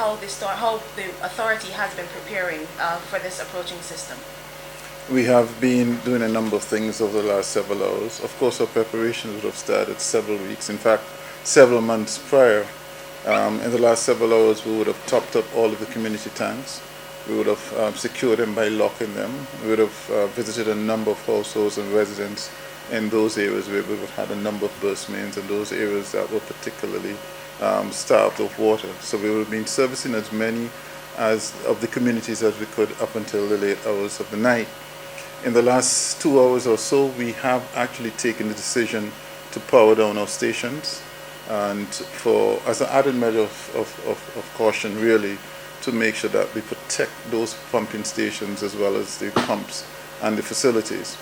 how the authority has been preparing for this approaching system? We have been doing a number of things over the last several hours. Of course, our preparations would have started several weeks, in fact, several months prior. In the last several hours, we would have topped up all of the community tanks. We would have secured them by locking them. We would have visited a number of households and residents in those areas where we would have had a number of burst mains and those areas that were particularly starved of water. So we would have been servicing as many of the communities as we could up until the late hours of the night. In the last 2 hours or so, we have actually taken the decision to power down our stations, and as an added measure of caution, really, to make sure that we protect those pumping stations as well as the pumps and the facilities.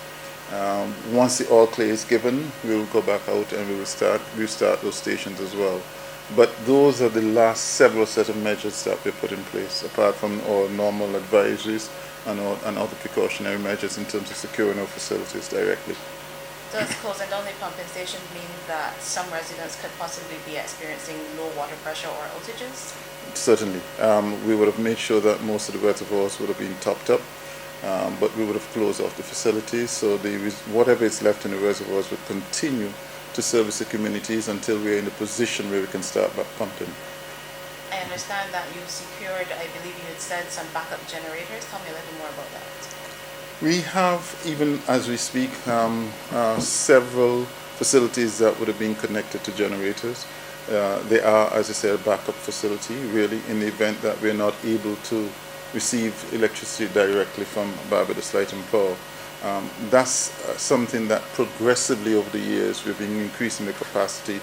Once the all clear is given, we will go back out and we will restart those stations as well. But those are the last several set of measures that we put in place, apart from our normal advisories and other precautionary measures in terms of securing our facilities directly. Does closing down the pumping station mean that some residents could possibly be experiencing low water pressure or outages? Certainly. We would have made sure that most of the reservoirs would have been topped up, but we would have closed off the facilities, so whatever is left in the reservoirs would continue to service the communities until we're in a position where we can start back pumping. I understand that you secured, I believe you had said, some backup generators. Tell me a little more about that. We have, even as we speak, several facilities that would have been connected to generators. They are, as I said, a backup facility, really, in the event that we're not able to receive electricity directly from Barbados Light and Power. That's something that progressively over the years we've been increasing the capacity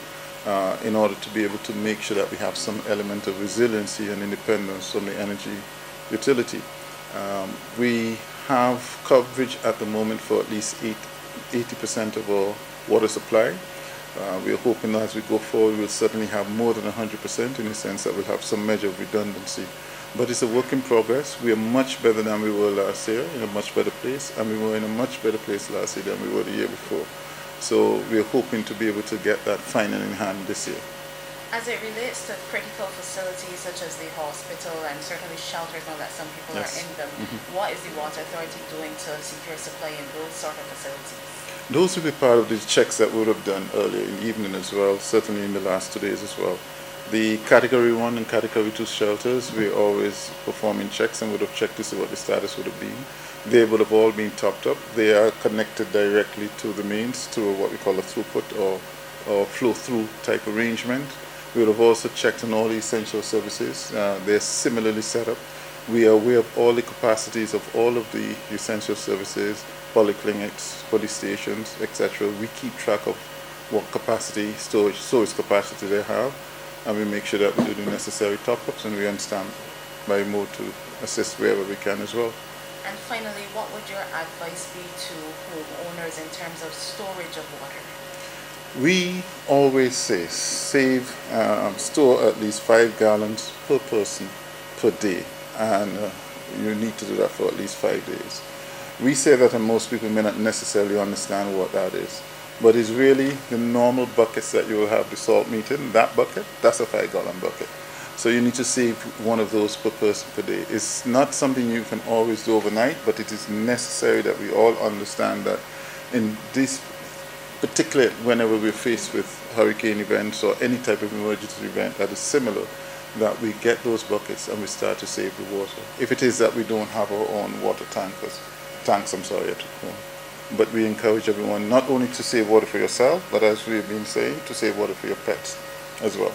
in order to be able to make sure that we have some element of resiliency and independence from the energy utility. We have coverage at the moment for at least 80% of our water supply. We're hoping that as we go forward we'll certainly have more than 100%, in the sense that we'll have some measure of redundancy. But it's a work in progress. We are much better than we were last year, in a much better place, and we were in a much better place last year than we were the year before. So we're hoping to be able to get that final in hand this year. As it relates to critical facilities such as the hospital and certainly shelters now that some people Yes. are in them, what is the Water Authority doing to secure supply in those sort of facilities? Those will be part of the checks that we would have done earlier in the evening as well, certainly in the last 2 days as well. The Category 1 and Category 2 shelters, we're always performing checks and would have checked to see what the status would have been. They would have all been topped up. They are connected directly to the mains through what we call a throughput or flow-through type arrangement. We would have also checked on all the essential services. They're similarly set up. We are aware of all the capacities of all of the essential services, polyclinics, police stations, etc. We keep track of what capacity, storage capacity they have, and we make sure that we do the necessary top-ups, and we understand by mode to assist wherever we can as well. And finally, what would your advice be to homeowners in terms of storage of water? We always say store at least 5 gallons per person per day, and you need to do that for at least 5 days. We say that, and most people may not necessarily understand what that is, but it's really the normal buckets that you will have the salt meter in. That bucket, that's a 5-gallon bucket. So you need to save one of those per person per day. It's not something you can always do overnight, but it is necessary that we all understand that in this particular, whenever we're faced with hurricane events or any type of emergency event that is similar, that we get those buckets and we start to save the water. If it is that we don't have our own water tanks at home. But we encourage everyone not only to save water for yourself, but as we've been saying, to save water for your pets as well.